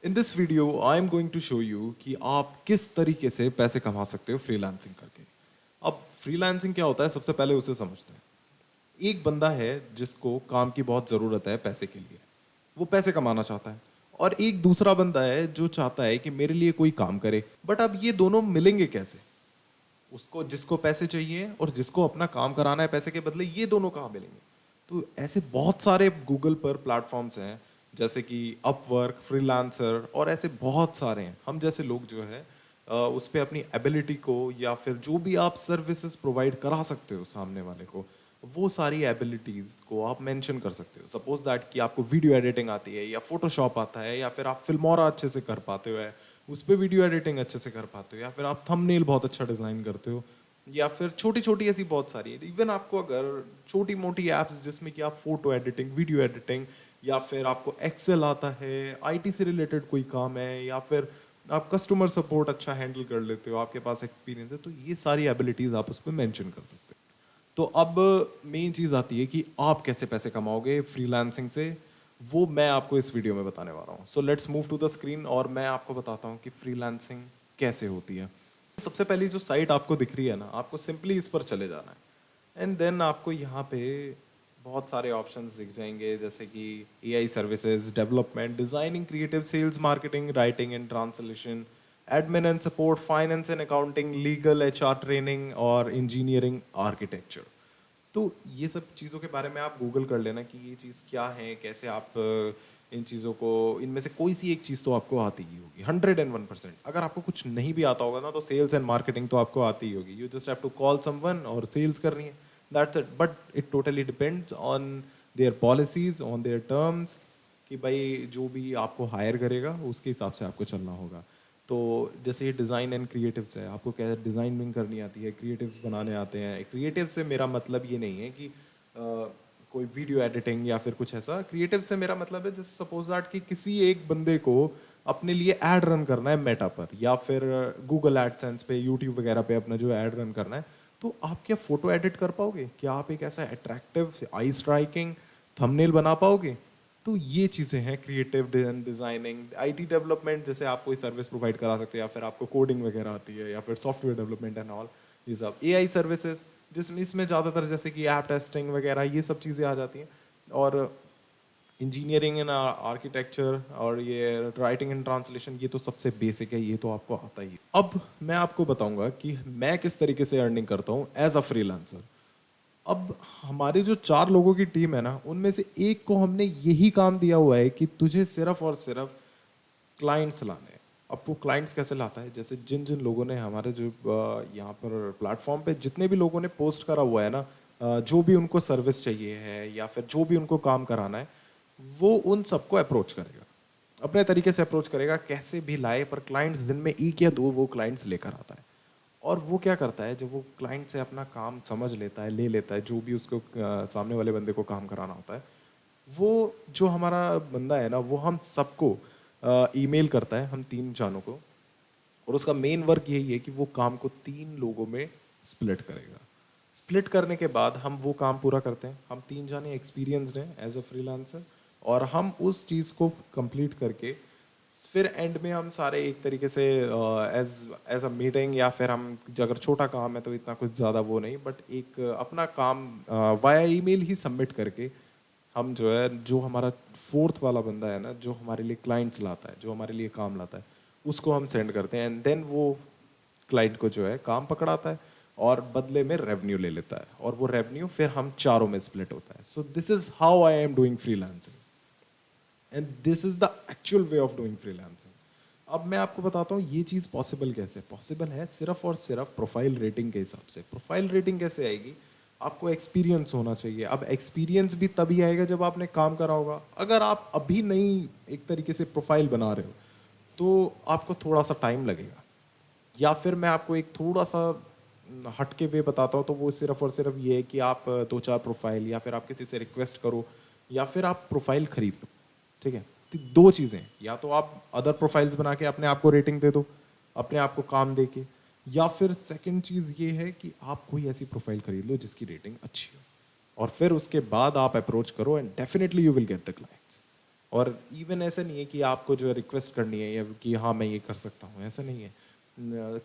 In this video I am going to show you कि आप किस तरीके से पैसे कमा सकते हो फ्रीलांसिंग करके। अब फ्रीलांसिंग क्या होता है, सबसे पहले उसे समझते हैं। एक बंदा है जिसको काम की बहुत ज़रूरत है पैसे के लिए, वो पैसे कमाना चाहता है। और एक दूसरा बंदा है जो चाहता है कि मेरे लिए कोई काम करे। बट अब ये दोनों मिलेंगे कैसे? उसको जिसको पैसे चाहिए और जिसको अपना काम कराना है पैसे के बदले, ये दोनों कहाँ मिलेंगे? तो ऐसे बहुत सारे गूगल पर प्लेटफॉर्म्स हैं, जैसे कि अपवर्क, फ्रीलांसर और ऐसे बहुत सारे हैं। हम जैसे लोग जो है उस पे अपनी एबिलिटी को या फिर जो भी आप सर्विसेज प्रोवाइड करा सकते हो सामने वाले को, वो सारी एबिलिटीज को आप मेंशन कर सकते हो। सपोज दैट कि आपको वीडियो एडिटिंग आती है या फोटोशॉप आता है या फिर आप फिल्मोरा अच्छे से कर पाते हो, उस पर वीडियो एडिटिंग अच्छे से कर पाते हो, या फिर आप थंबनेल बहुत अच्छा डिजाइन करते हो, या फिर छोटी छोटी ऐसी बहुत सारी है। इवन आपको अगर छोटी मोटी एप्स जिसमें कि आप फोटो एडिटिंग, वीडियो एडिटिंग, या फिर आपको एक्सेल आता है, आईटी से रिलेटेड कोई काम है, या फिर आप कस्टमर सपोर्ट अच्छा हैंडल कर लेते हो, आपके पास एक्सपीरियंस है, तो ये सारी एबिलिटीज आप उस पर मेंशन कर सकते हो। तो अब मेन चीज़ आती है कि आप कैसे पैसे कमाओगे फ्रीलांसिंग से। वो मैं आपको इस वीडियो में बताने वाला हूँ। So let's move to the screen और मैं आपको बताता हूँ कि फ्रीलांसिंग कैसे होती है। सबसे पहली जो साइट आपको दिख रही है ना, आपको सिंपली इस पर चले जाना है। एंड देन आपको यहाँ पे बहुत सारे ऑप्शंस दिख जाएंगे, जैसे कि AI services, development, designing, creative, sales, marketing, writing and translation, admin and support, finance and accounting, legal, HR training और इंजीनियरिंग, आर्किटेक्चर। तो ये सब चीज़ों के बारे में आप गूगल कर लेना कि ये चीज़ क्या है, कैसे आप इन चीज़ों को, इनमें से कोई सी एक चीज़ तो आपको आती ही होगी 101%। अगर आपको कुछ नहीं भी आता होगा ना, तो सेल्स एंड मार्केटिंग तो आपको आती ही होगी। You just have to call someone और सेल्स करनी है, that's it. But it totally depends on their policies, on their terms, कि भाई जो भी आपको हायर करेगा उसके हिसाब से आपको चलना होगा। तो जैसे ये डिज़ाइन एंड क्रिएटिव्स है, आपको क्या डिज़ाइनिंग करनी आती है, क्रिएटिव्स बनाने आते हैं। क्रिएटिव से मेरा मतलब ये नहीं है कि कोई वीडियो एडिटिंग या फिर कुछ ऐसा। क्रिएटिव से मेरा मतलब है जैसे सपोज दैट कि किसी एक बंदे को अपने लिए ऐड रन करना है मेटा पर, या फिर गूगल एडसेंस पे, यूट्यूब वगैरह पे अपना जो ऐड रन करना है। तो आप क्या फोटो एडिट कर पाओगे? क्या आप एक ऐसा अट्रैक्टिव, आई स्ट्राइकिंग थंबनेल बना पाओगे? तो ये चीज़ें हैं क्रिएटिव डिजाइनिंग। आईटी डेवलपमेंट, जैसे आप कोई सर्विस प्रोवाइड करा सकते हो, या फिर आपको कोडिंग वगैरह आती है, या फिर सॉफ्टवेयर डेवलपमेंट एंड ऑल, ये सब। एआई सर्विसेज, जिसमें इसमें ज़्यादातर जैसे कि ऐप टेस्टिंग वगैरह ये सब चीज़ें आ जाती हैं। और इंजीनियरिंग एंड आर्किटेक्चर और ये राइटिंग एंड ट्रांसलेशन, ये तो सबसे बेसिक है, ये तो आपको आता ही है। अब मैं आपको बताऊंगा कि मैं किस तरीके से अर्निंग करता हूँ एज अ फ्रीलांसर। अब हमारे जो 4 लोगों की टीम है ना, उनमें से एक को हमने यही काम दिया हुआ है कि तुझे सिर्फ और सिर्फ क्लाइंट्स लाने हैं। अब वो क्लाइंट्स कैसे लाता है, जैसे जिन जिन लोगों ने हमारे जो यहाँ पर प्लेटफॉर्म पे जितने भी लोगों ने पोस्ट करा हुआ है ना, जो भी उनको सर्विस चाहिए है या फिर जो भी उनको काम कराना है, वो उन सबको अप्रोच करेगा। अपने तरीके से अप्रोच करेगा, कैसे भी लाए, पर क्लाइंट्स दिन में एक या दो वो क्लाइंट्स लेकर आता है। और वो क्या करता है, जब वो क्लाइंट से अपना काम समझ लेता है, ले लेता है, जो भी उसको सामने वाले बंदे को काम कराना होता है, वो जो हमारा बंदा है ना, वो हम सबको ईमेल करता है, हम 3 जानों को। और उसका मेन वर्क यही है कि वो काम को 3 लोगों में स्प्लिट करेगा। स्प्लिट करने के बाद हम वो काम पूरा करते हैं। हम 3 जाने एक्सपीरियंस्ड हैं एज अ फ्रीलांसर, और हम उस चीज़ को कंप्लीट करके फिर एंड में हम सारे एक तरीके से एज एज अ मीटिंग, या फिर हम, अगर छोटा काम है तो इतना कुछ ज़्यादा वो नहीं, बट एक अपना काम वाया ईमेल ही सबमिट करके, हम जो है, जो हमारा फोर्थ वाला बंदा है ना, जो हमारे लिए क्लाइंट्स लाता है, जो हमारे लिए काम लाता है, उसको हम सेंड करते हैं। एंड देन वो क्लाइंट को जो है काम पकड़ाता है और बदले में रेवेन्यू ले लेता है, और वो रेवेन्यू फिर हम चारों में स्प्लिट होता है। So this is how I am doing freelancing, and this is the actual way of doing freelancing. अब मैं आपको बताता हूँ ये चीज़ पॉसिबल कैसे। पॉसिबल है सिर्फ और सिर्फ प्रोफाइल रेटिंग के हिसाब से। प्रोफाइल रेटिंग कैसे आएगी? आपको एक्सपीरियंस होना चाहिए। अब एक्सपीरियंस भी तभी आएगा जब आपने काम करा होगा। अगर आप अभी नई एक तरीके से प्रोफाइल बना रहे हो, तो आपको थोड़ा सा टाइम लगेगा। या फिर मैं आपको एक थोड़ा सा हट के वे बताता हूँ, तो वो सिर्फ और सिर्फ ये है कि आप 2-4 प्रोफाइल, या फिर आप किसी से रिक्वेस्ट करो, या फिर आप प्रोफाइल खरीद लो। ठीक है, तो 2 चीज़ें, या तो आप अदर प्रोफाइल्स बना के अपने आप को रेटिंग दे दो, अपने आप को काम दे के, या फिर सेकंड चीज़ ये है कि आप कोई ऐसी प्रोफाइल खरीद लो जिसकी रेटिंग अच्छी हो, और फिर उसके बाद आप अप्रोच करो, and definitely you will get the clients. और इवन ऐसा नहीं है कि आपको जो है रिक्वेस्ट करनी है या कि हाँ मैं ये कर सकता हूँ, ऐसा नहीं है।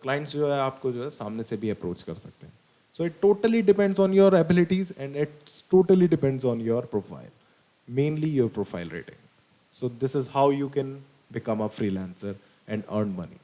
क्लाइंट्स जो है आपको जो है सामने से भी अप्रोच कर सकते हैं। So it totally depends on your abilities and it's totally depends on your profile, mainly your profile rating. So this is how you can become a freelancer and earn money.